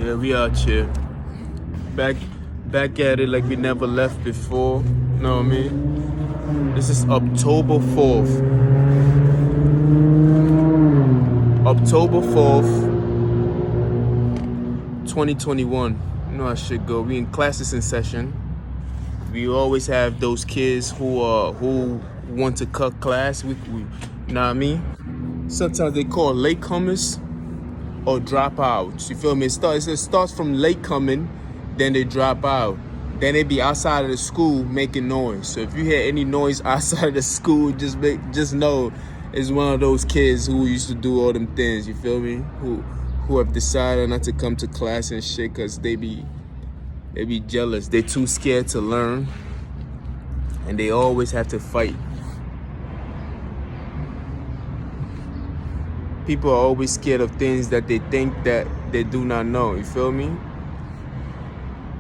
Yeah, we out here. Back at it like we never left before. Know what I mean? This is October 4th. October 4th, 2021. You know how shit go. We in classes in session. We always have those kids who want to cut class. We you know what I mean? Sometimes they call latecomers or dropouts. You feel me? It starts from late coming, then they drop out. Then they be outside of the school making noise. So if you hear any noise outside of the school, just know it's one of those kids who used to do all them things. You feel me? Who have decided not to come to class and shit because they be jealous. They too scared to learn, and they always have to fight. People are always scared of things that they think that they do not know. You feel me?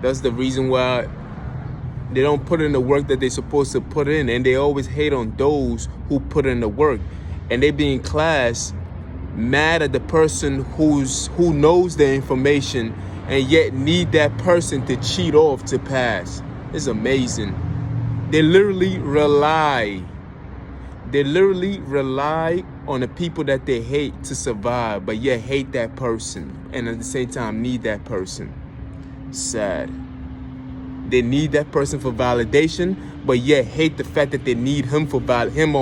That's the reason why they don't put in the work that they're supposed to put in, and they always hate on those who put in the work. And they be in class mad at the person who knows the information and yet need that person to cheat off to pass. It's amazing. They literally rely on the people that they hate to survive, but yet hate that person and at the same time need that person. Sad. They need that person for validation, but yet hate the fact that they need him or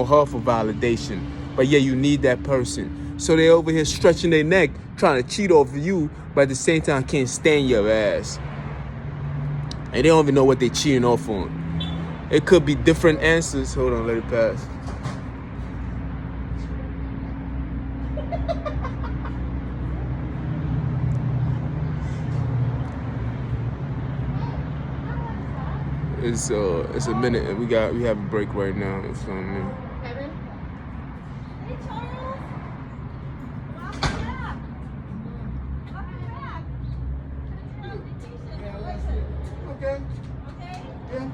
her for validation. But yet you need that person. So they over here stretching their neck, trying to cheat off you, but at the same time can't stand your ass. And they don't even know what they're cheating off on. It could be different answers. Hold on, let it pass. It's a minute and we have a break right now. You feel me? Kevin? Hey, Charles. Welcome back. Welcome back. Okay. Okay? Yeah.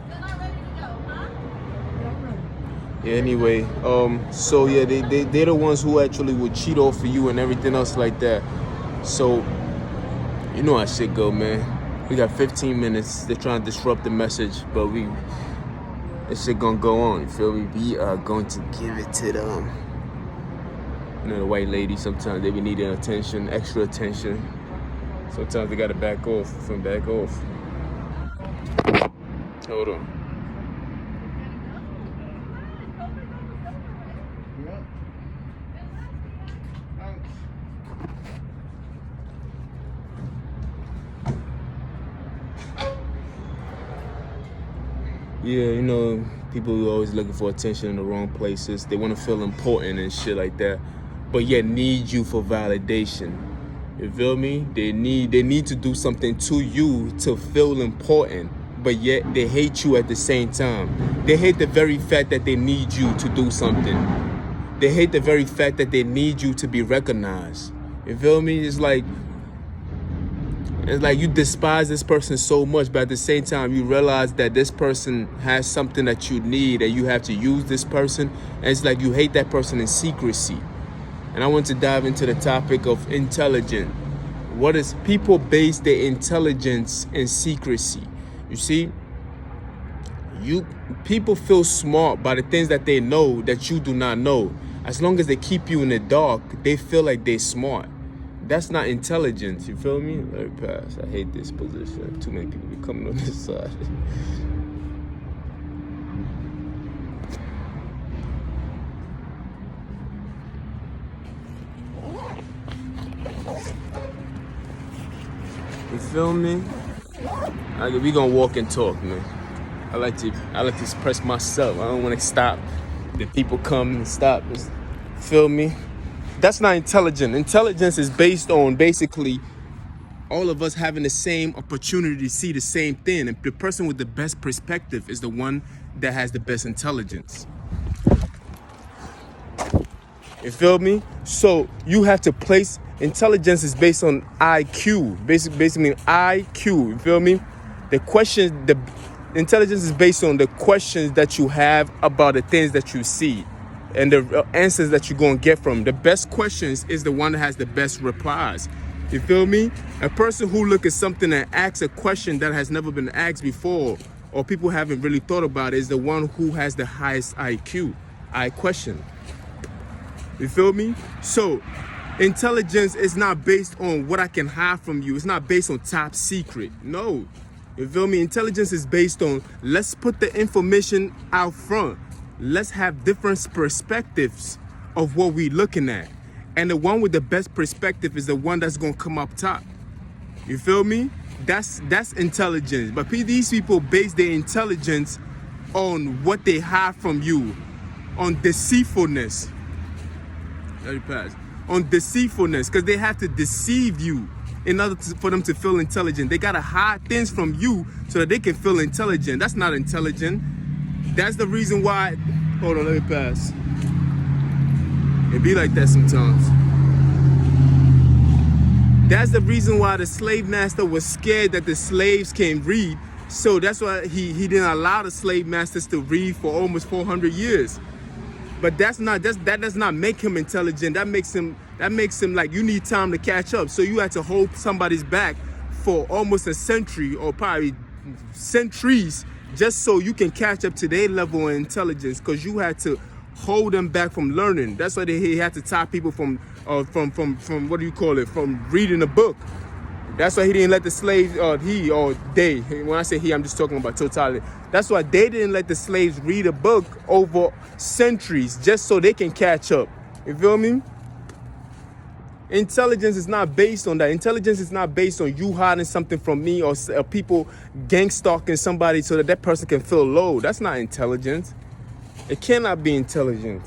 You're not ready to go, huh? Yeah, anyway, so yeah, they're the ones who actually would cheat off for you and everything else like that. So, you know how shit go, man. We got 15 minutes. They're trying to disrupt the message, but this shit gonna go on, you feel me? We are going to give it to them. You know, the white lady, sometimes they be needing attention, extra attention. Sometimes they gotta back off. Hold on. Yeah, you know, people are always looking for attention in the wrong places. They want to feel important and shit like that, but yet need you for validation. You feel me? They need to do something to you to feel important, but yet they hate you at the same time. They hate the very fact that they need you to do something. They hate the very fact that they need you to be recognized. You feel me? It's like you despise this person so much, but at the same time, you realize that this person has something that you need and you have to use this person. And it's like you hate that person in secrecy. And I want to dive into the topic of intelligence. What is people base their intelligence in secrecy? You see, people feel smart by the things that they know that you do not know. As long as they keep you in the dark, they feel like they're smart. That's not intelligence, you feel me? Let it pass. I hate this position. Too many people be coming on this side. You feel me? We gonna walk and talk, man. I like to express myself. I don't want to stop. The people come and stop. Feel me? That's not intelligent. Intelligence is based on basically all of us having the same opportunity to see the same thing. And the person with the best perspective is the one that has the best intelligence. You feel me? So you have to place intelligence is based on IQ. Basically IQ. You feel me? The intelligence is based on the questions that you have about the things that you see and the answers that you're going to get from. The best questions is the one that has the best replies. You feel me? A person who look at something and asks a question that has never been asked before, or people haven't really thought about it, is the one who has the highest IQ. I question. You feel me? So intelligence is not based on what I can hide from you. It's not based on top secret. No. You feel me? Intelligence is based on, let's put the information out front. Let's have different perspectives of what we're looking at. And the one with the best perspective is the one that's gonna come up top. You feel me? That's intelligence. But these people base their intelligence on what they hide from you, on deceitfulness. Let me pass. On deceitfulness, because they have to deceive you in order for them to feel intelligent. They gotta hide things from you so that they can feel intelligent. That's not intelligent. That's the reason why. Hold on, let me pass. It be like that sometimes. That's the reason why the slave master was scared that the slaves can't read. So that's why he didn't allow the slave masters to read for almost 400 years. But that does not make him intelligent. That makes him like, you need time to catch up. So you had to hold somebody's back for almost a century, or probably centuries, just so you can catch up to their level of intelligence, because you had to hold them back from learning. That's why he had to stop people from what do you call it, from reading a book. That's why he didn't let the slaves, he or they, when I say he, I'm just talking about totality. That's why they didn't let the slaves read a book over centuries, just so they can catch up. You feel me? Intelligence is not based on that. Intelligence is not based on you hiding something from me, or people gang stalking somebody so that person can feel low. That's not intelligence. It cannot be intelligent.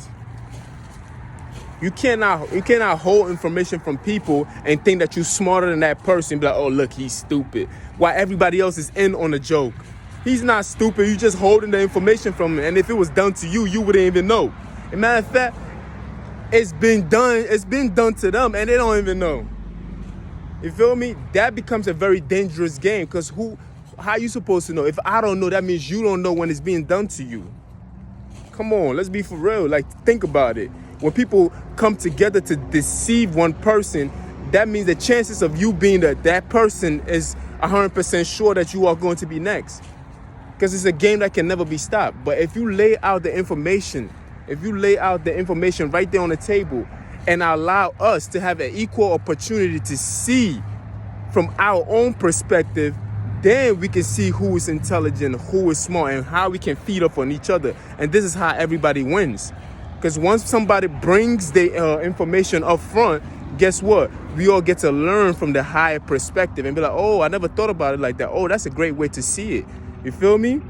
You cannot hold information from people and think that you're smarter than that person. Be like, oh, look, he's stupid. While everybody else is in on the joke. He's not stupid. You just holding the information from him. And if it was done to you, you wouldn't even know. As a matter of fact, it's been done to them and they don't even know. You feel me? That becomes a very dangerous game, because how you supposed to know? If I don't know, that means you don't know when it's being done to you. Come on, let's be for real. Like, think about it. When people come together to deceive one person, that means the chances of you being that person is 100% sure that you are going to be next. Because it's a game that can never be stopped. But if you lay out the information, right there on the table, and allow us to have an equal opportunity to see from our own perspective, then we can see who is intelligent, who is smart, and how we can feed up on each other. And this is how everybody wins. Because once somebody brings the information up front, guess what? We all get to learn from the higher perspective and be like, oh, I never thought about it like that. Oh, that's a great way to see it. You feel me?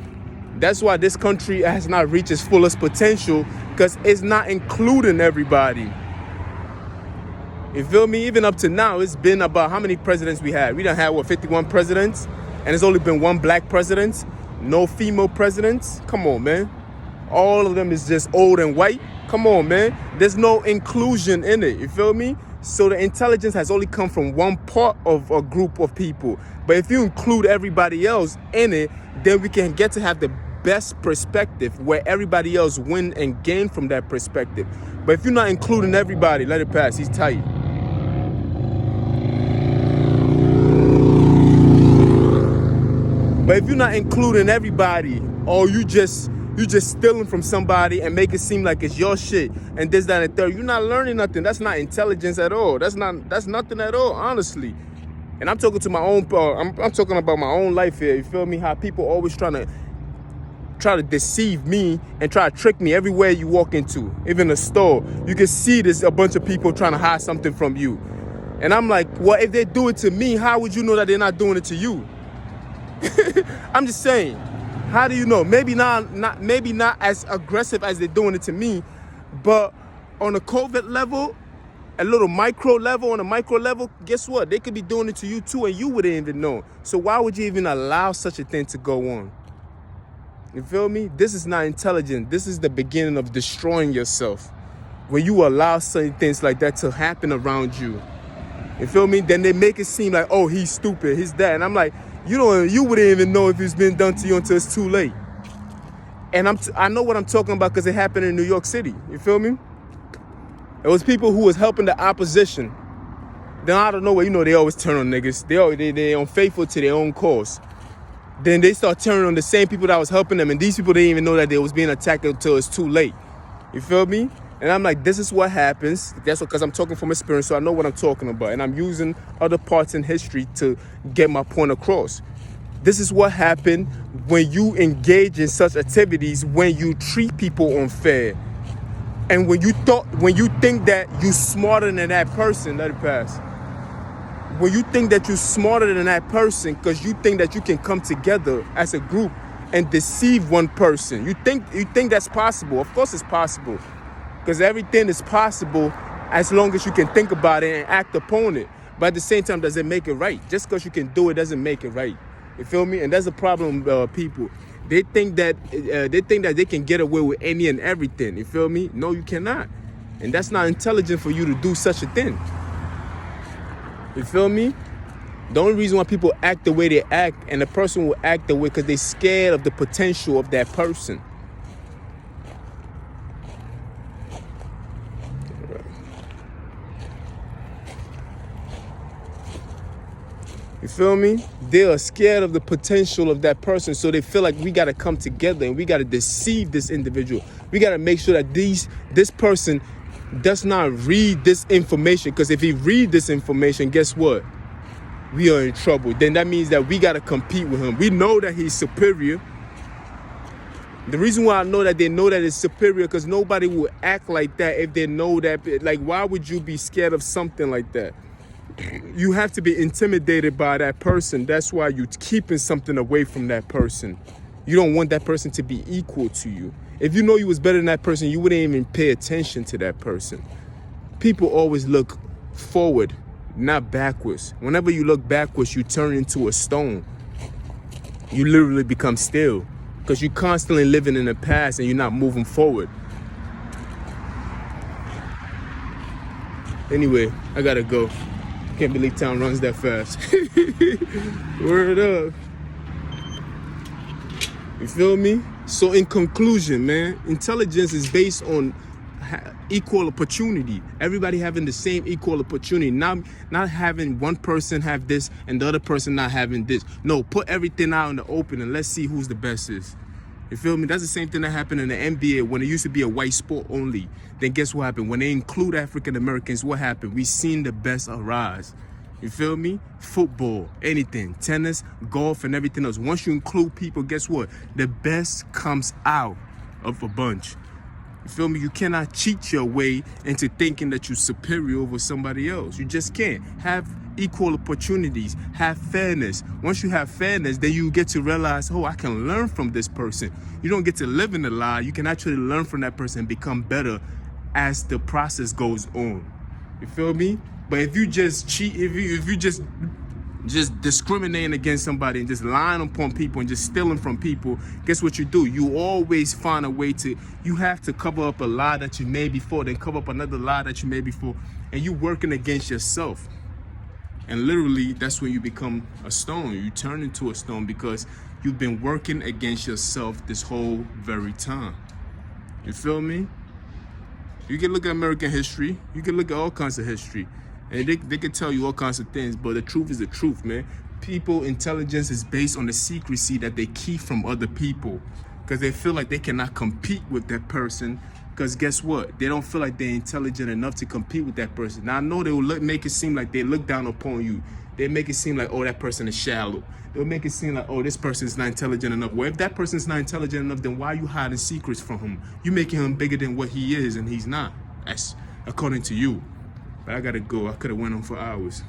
That's why this country has not reached its fullest potential, because it's not including everybody. You feel me? Even up to now, it's been about how many presidents we had. We done had, 51 presidents? And it's only been one black president, no female presidents. Come on, man. All of them is just old and white. Come on, man. There's no inclusion in it. You feel me? So the intelligence has only come from one part of a group of people. But if you include everybody else in it, then we can get to have the best perspective where everybody else win and gain from that perspective. But if you're not including everybody, let it pass. He's tight. But if you're not including everybody, or you just stealing from somebody and make it seem like it's your shit and this, that, and third, you're not learning nothing. That's not intelligence at all. That's nothing at all, honestly. And I'm talking to my own. I'm talking about my own life here. You feel me? How people always try to deceive me and try to trick me everywhere you walk into, even a store. You can see there's a bunch of people trying to hide something from you, and I'm like, well, if they do it to me, how would you know that they're not doing it to you? I'm just saying, how do you know? Maybe not as aggressive as they're doing it to me, but on a COVID level, a little micro level, guess what? They could be doing it to you too, and you wouldn't even know. So why would you even allow such a thing to go on? You feel me? This is not intelligent. This is the beginning of destroying yourself. When you allow certain things like that to happen around you. You feel me? Then they make it seem like, oh, he's stupid, he's that. And I'm like, you wouldn't even know if it's been done to you until it's too late. And I know what I'm talking about because it happened in New York City. You feel me? It was people who was helping the opposition. Then out of nowhere, you know, they always turn on niggas. They unfaithful to their own cause. Then they start turning on the same people that was helping them, and these people didn't even know that they was being attacked until it's too late. You feel me? And I'm like, this is what happens. That's because I'm talking from experience, so I know what I'm talking about. And I'm using other parts in history to get my point across. This is what happened when you engage in such activities, when you treat people unfair. And when you think that you're smarter than that person, let it pass. When you think that you're smarter than that person because you think that you can come together as a group and deceive one person. You think that's possible. Of course it's possible. Because everything is possible as long as you can think about it and act upon it. But at the same time, does it make it right? Just because you can do it doesn't make it right. You feel me? And that's a problem, people. They think that they can get away with any and everything. You feel me? No, you cannot. And that's not intelligent for you to do such a thing. You feel me? The only reason why people act the way they act, and the person will act the way because they're scared of the potential of that person. You feel me? They are scared of the potential of that person, so they feel like we got to come together and we got to deceive this individual. We got to make sure that this person does not read this information, because if he read this information, guess what? We are in trouble. Then that means that we got to compete with him. We know that he's superior. The reason why I know that they know that it's superior, because nobody will act like that if they know that. Like, why would you be scared of something like that? You have to be intimidated by that person. That's why you're keeping something away from that person. You don't want that person to be equal to you. If you know you was better than that person, you wouldn't even pay attention to that person. People always look forward, not backwards. Whenever you look backwards, you turn into a stone. You literally become still, because you're constantly living in the past and you're not moving forward. Anyway, I gotta go. Can't believe town runs that fast. Word up. You feel me? So in conclusion, man, intelligence is based on equal opportunity. Everybody having the same equal opportunity. Not having one person have this and the other person not having this. No, put everything out in the open and let's see who's the best is. You feel me? That's the same thing that happened in the NBA when it used to be a white sport only. Then guess what happened? When they include African Americans, what happened? We seen the best arise. You feel me? Football, anything, tennis, golf, and everything else. Once you include people, guess what? The best comes out of a bunch. You feel me? You cannot cheat your way into thinking that you're superior over somebody else. You just can't. Have equal opportunities. Have fairness. Once you have fairness, then you get to realize, oh, I can learn from this person. You don't get to live in a lie. You can actually learn from that person and become better as the process goes on. You feel me? But if you just cheat, if you just discriminating against somebody and just lying upon people and just stealing from people, guess what you do? You always find a way to, you have to cover up a lie that you made before, then cover up another lie that you made before, and you working against yourself. And literally, that's when you become a stone. You turn into a stone because you've been working against yourself this whole very time. You feel me? You can look at American history. You can look at all kinds of history. And they can tell you all kinds of things, but the truth is the truth, man. People intelligence is based on the secrecy that they keep from other people, because they feel like they cannot compete with that person. Because guess what? They don't feel like they're intelligent enough to compete with that person. Now I know they will make it seem like they look down upon you. They make it seem like, oh, that person is shallow. They'll make it seem like, oh, this person is not intelligent enough. Well, if that person is not intelligent enough, then why are you hiding secrets from him? You making him bigger than what he is, and he's not. That's according to you. But I gotta go. I could have went on for hours.